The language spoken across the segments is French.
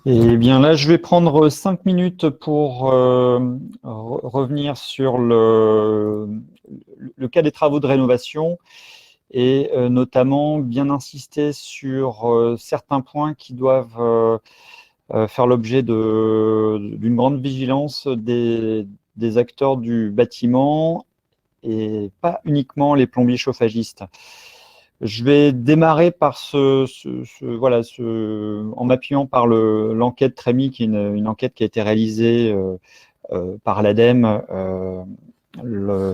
Eh bien là, je vais prendre 5 minutes pour revenir sur le cas des travaux de rénovation et notamment bien insister sur certains points qui doivent faire l'objet d'une grande vigilance des acteurs du bâtiment et pas uniquement les plombiers chauffagistes. Je vais démarrer par en m'appuyant par l'enquête TREMI, qui est une enquête qui a été réalisée par l'ADEME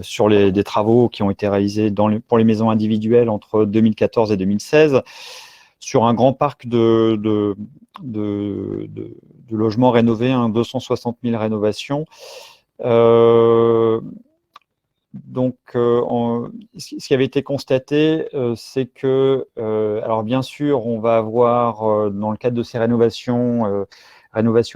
sur des travaux qui ont été réalisés pour les maisons individuelles entre 2014 et 2016, sur un grand parc de logements rénovés, 260 000 rénovations. Donc, ce qui avait été constaté, c'est que, alors bien sûr, on va avoir, dans le cadre de ces rénovations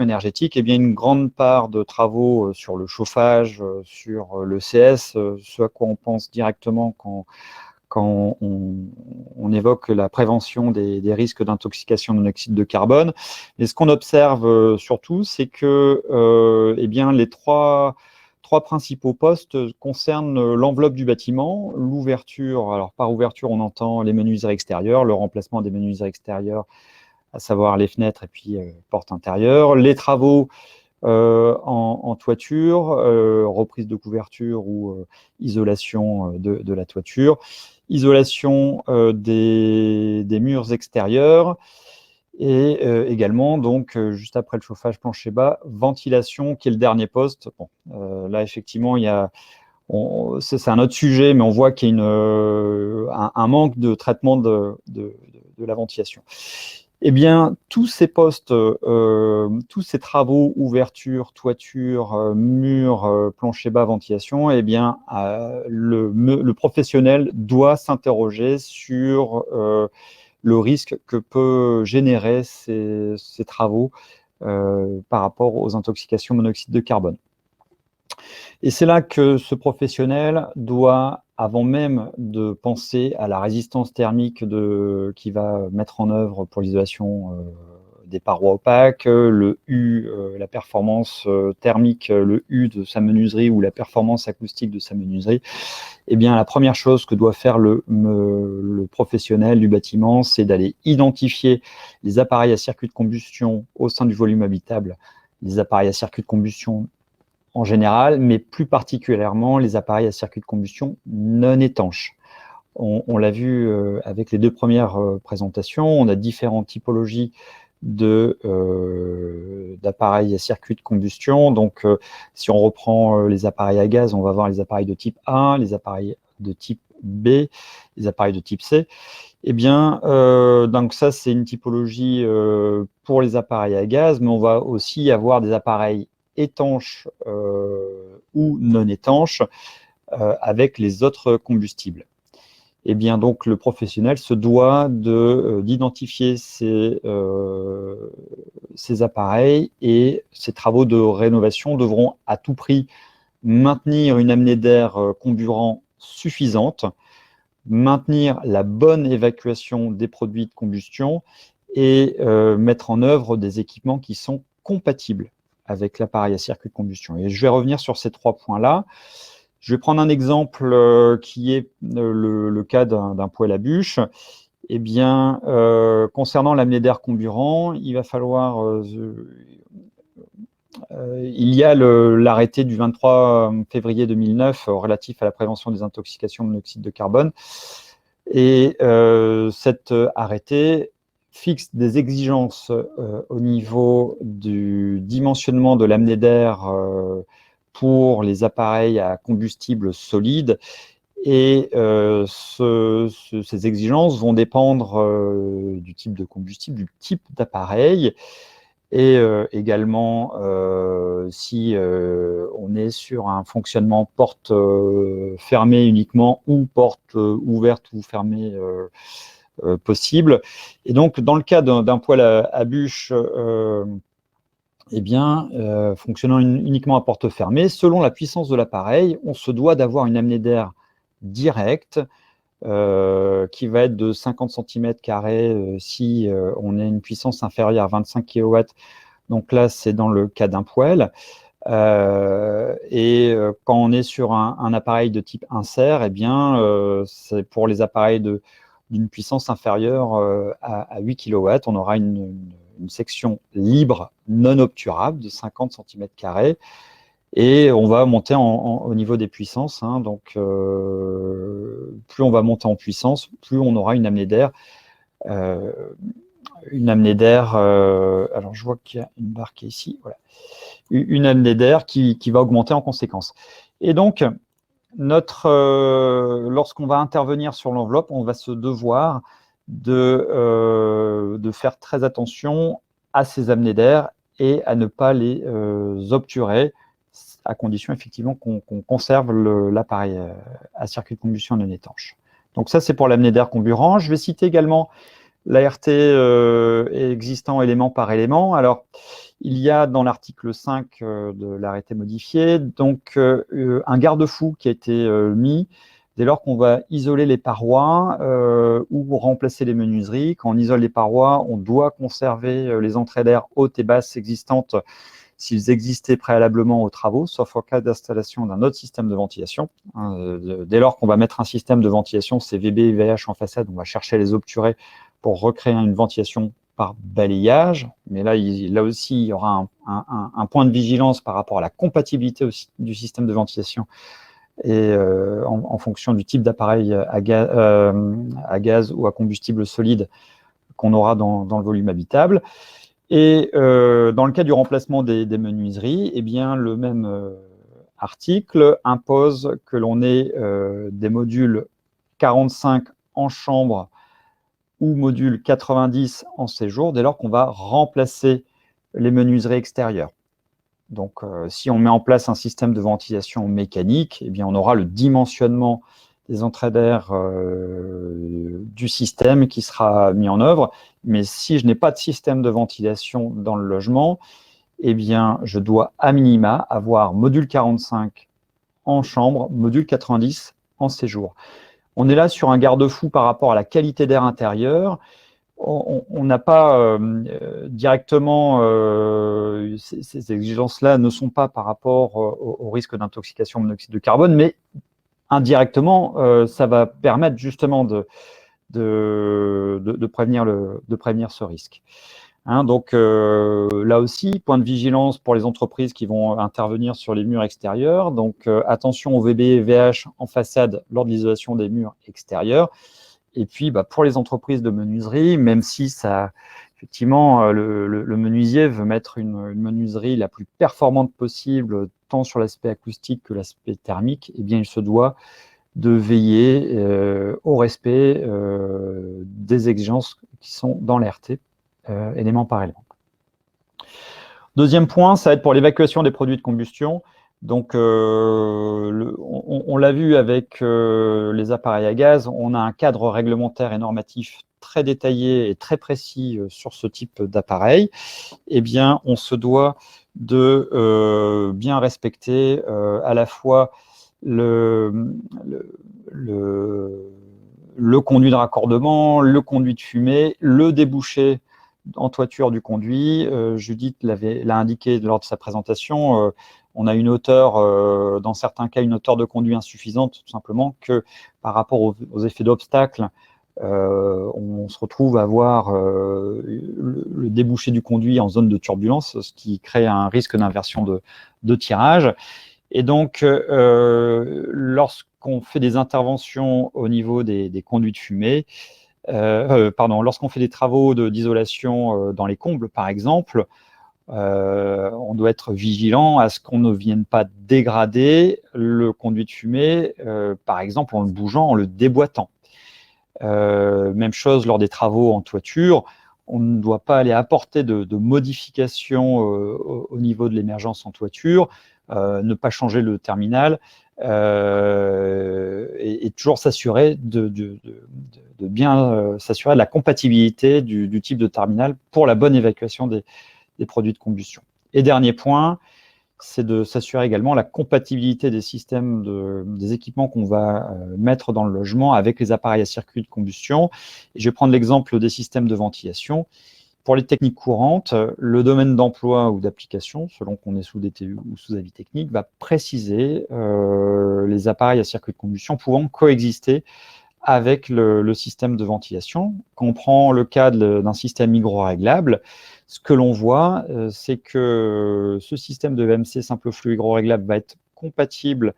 énergétiques, eh bien, une grande part de travaux sur le chauffage, sur le CS, ce à quoi on pense directement quand on évoque la prévention des risques d'intoxication au monoxyde de carbone. Et ce qu'on observe surtout, c'est que eh bien, les trois principaux postes concernent l'enveloppe du bâtiment, l'ouverture. Alors par ouverture, on entend les menuiseries extérieures, le remplacement des menuiseries extérieures, à savoir les fenêtres et puis portes intérieures, les travaux en toiture, reprise de couverture ou isolation de la toiture, isolation des murs extérieurs, et également, donc, juste après le chauffage plancher bas, ventilation, qui est le dernier poste. Bon, là, effectivement, c'est un autre sujet, mais on voit qu'il y a un manque de traitement de la ventilation. Eh bien, tous ces postes, tous ces travaux, ouverture, toiture, mur, plancher bas, ventilation, eh bien, le professionnel doit s'interroger sur le risque que peut générer ces travaux par rapport aux intoxications monoxyde de carbone. Et c'est là que ce professionnel doit, avant même de penser à la résistance thermique qu'il va mettre en œuvre pour l'isolation des parois opaques, le U, la performance thermique, le U de sa menuiserie ou la performance acoustique de sa menuiserie, eh bien, la première chose que doit faire le professionnel du bâtiment, c'est d'aller identifier les appareils à circuit de combustion au sein du volume habitable, les appareils à circuit de combustion en général, mais plus particulièrement les appareils à circuit de combustion non étanches. On l'a vu avec les deux premières présentations, on a différentes typologies d'appareils à circuit de combustion. Donc, si on reprend les appareils à gaz, on va voir les appareils de type A, les appareils de type B, les appareils de type C. Eh bien, donc ça, c'est une typologie pour les appareils à gaz, mais on va aussi avoir des appareils étanches ou non étanches avec les autres combustibles. Eh bien, donc, le professionnel se doit d'identifier ces appareils, et ces travaux de rénovation devront à tout prix maintenir une amenée d'air comburant suffisante, maintenir la bonne évacuation des produits de combustion et mettre en œuvre des équipements qui sont compatibles avec l'appareil à circuit de combustion. Et je vais revenir sur ces 3 points-là. Je vais prendre un exemple qui est le cas d'un poêle à bûche. Eh bien, concernant l'amenée d'air comburant, il va falloir... il y a l'arrêté du 23 février 2009 relatif à la prévention des intoxications au monoxyde de carbone. Et cet arrêté fixe des exigences au niveau du dimensionnement de l'amenée d'air pour les appareils à combustible solide. Et ces exigences vont dépendre du type de combustible, du type d'appareil, et également si on est sur un fonctionnement porte fermée uniquement ou porte ouverte ou fermée possible. Et donc, dans le cas d'un poêle à bûche, eh bien, fonctionnant uniquement à porte fermée, selon la puissance de l'appareil, on se doit d'avoir une amenée d'air directe qui va être de 50 cm² si on a une puissance inférieure à 25 kW. Donc là, c'est dans le cas d'un poêle. Quand on est sur un appareil de type insert, eh bien, c'est pour les appareils d'une puissance inférieure à 8 kW, on aura une section libre non obturable de 50 cm². Et on va monter au niveau des puissances. Hein. Donc, plus on va monter en puissance, plus on aura une amenée d'air. Alors, je vois qu'il y a une barre qui est ici. Voilà. Une amenée d'air qui va augmenter en conséquence. Et donc, lorsqu'on va intervenir sur l'enveloppe, on va se devoir de faire très attention à ces amenées d'air et à ne pas les obturer, à condition effectivement qu'on conserve l'appareil à circuit de combustion non étanche. Donc ça, c'est pour l'amenée d'air comburant. Je vais citer également l'ART existant élément par élément. Alors, il y a dans l'article 5 de l'arrêté modifié donc un garde-fou qui a été mis dès lors qu'on va isoler les parois ou remplacer les menuiseries. Quand on isole les parois, on doit conserver les entrées d'air hautes et basses existantes s'ils existaient préalablement aux travaux, sauf en cas d'installation d'un autre système de ventilation. Dès lors qu'on va mettre un système de ventilation CVB et VH en façade, on va chercher à les obturer pour recréer une ventilation par balayage. Mais là aussi, il y aura un point de vigilance par rapport à la compatibilité aussi du système de ventilation et en fonction du type d'appareil à gaz ou à combustible solide qu'on aura dans le volume habitable. Et dans le cas du remplacement des menuiseries, eh bien, le même article impose que l'on ait des modules 45 en chambre ou module 90 en séjour, dès lors qu'on va remplacer les menuiseries extérieures. Donc, si on met en place un système de ventilation mécanique, eh bien, on aura le dimensionnement des entrées d'air du système qui sera mis en œuvre. Mais si je n'ai pas de système de ventilation dans le logement, eh bien, je dois à minima avoir module 45 en chambre, module 90 en séjour. On est là sur un garde-fou par rapport à la qualité d'air intérieur. On n'a pas directement, ces exigences-là ne sont pas par rapport au risque d'intoxication au monoxyde de carbone, mais indirectement, ça va permettre justement de prévenir ce risque. Hein, donc là aussi, point de vigilance pour les entreprises qui vont intervenir sur les murs extérieurs. Donc attention au VB et VH en façade lors de l'isolation des murs extérieurs. Et puis pour les entreprises de menuiserie, même si ça, effectivement, le menuisier veut mettre une menuiserie la plus performante possible, tant sur l'aspect acoustique que l'aspect thermique, eh bien il se doit de veiller au respect des exigences qui sont dans l'ART, élément par élément. Deuxième point, ça va être pour l'évacuation des produits de combustion. Donc, on l'a vu avec les appareils à gaz, on a un cadre réglementaire et normatif très détaillé et très précis sur ce type d'appareil. Eh bien, on se doit de bien respecter à la fois le conduit de raccordement, le conduit de fumée, le débouché en toiture du conduit. Judith l'a indiqué lors de sa présentation, on a une hauteur, dans certains cas, une hauteur de conduit insuffisante, tout simplement, que par rapport aux effets d'obstacle, on se retrouve à avoir le débouché du conduit en zone de turbulence, ce qui crée un risque d'inversion de tirage. Et donc, lorsqu'on fait des interventions au niveau des conduits de fumée, lorsqu'on fait des travaux d'isolation dans les combles, par exemple, on doit être vigilant à ce qu'on ne vienne pas dégrader le conduit de fumée, par exemple en le bougeant, en le déboîtant. Même chose lors des travaux en toiture, on ne doit pas aller apporter de modifications au niveau de l'émergence en toiture, ne pas changer le terminal et toujours s'assurer de bien s'assurer de la compatibilité du type de terminal pour la bonne évacuation des produits de combustion. Et dernier point, c'est de s'assurer également la compatibilité des systèmes, des équipements qu'on va mettre dans le logement avec les appareils à circuit de combustion. Et je vais prendre l'exemple des systèmes de ventilation. Pour les techniques courantes, le domaine d'emploi ou d'application, selon qu'on est sous DTU ou sous avis technique, va préciser les appareils à circuit de combustion pouvant coexister avec le système de ventilation. Quand on prend le cas d'un système hydro-réglable, ce que l'on voit, c'est que ce système de VMC simple flux hydro-réglable va être compatible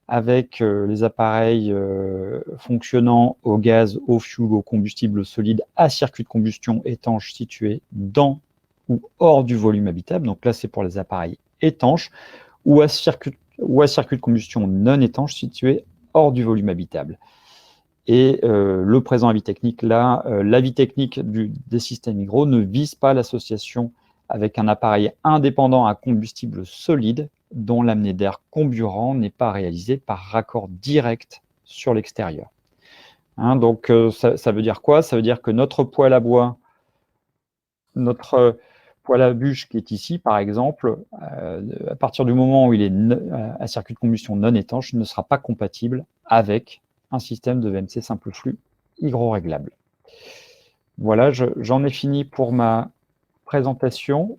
avec les appareils fonctionnant au gaz, au fioul, au combustible solide à circuit de combustion étanche situés dans ou hors du volume habitable. Donc là, c'est pour les appareils étanches ou à circuit de combustion non étanche situés hors du volume habitable. Et le présent avis technique, là, l'avis technique des systèmes hydro ne vise pas l'association avec un appareil indépendant à combustible solide dont l'amener d'air comburant n'est pas réalisé par raccord direct sur l'extérieur. Hein, donc, ça veut dire quoi? Ça veut dire que notre poêle à bois, notre poêle à bûche qui est ici, par exemple, à partir du moment où il est à circuit de combustion non étanche, ne sera pas compatible avec un système de VMC simple flux hydro-réglable. Voilà, j'en ai fini pour ma présentation.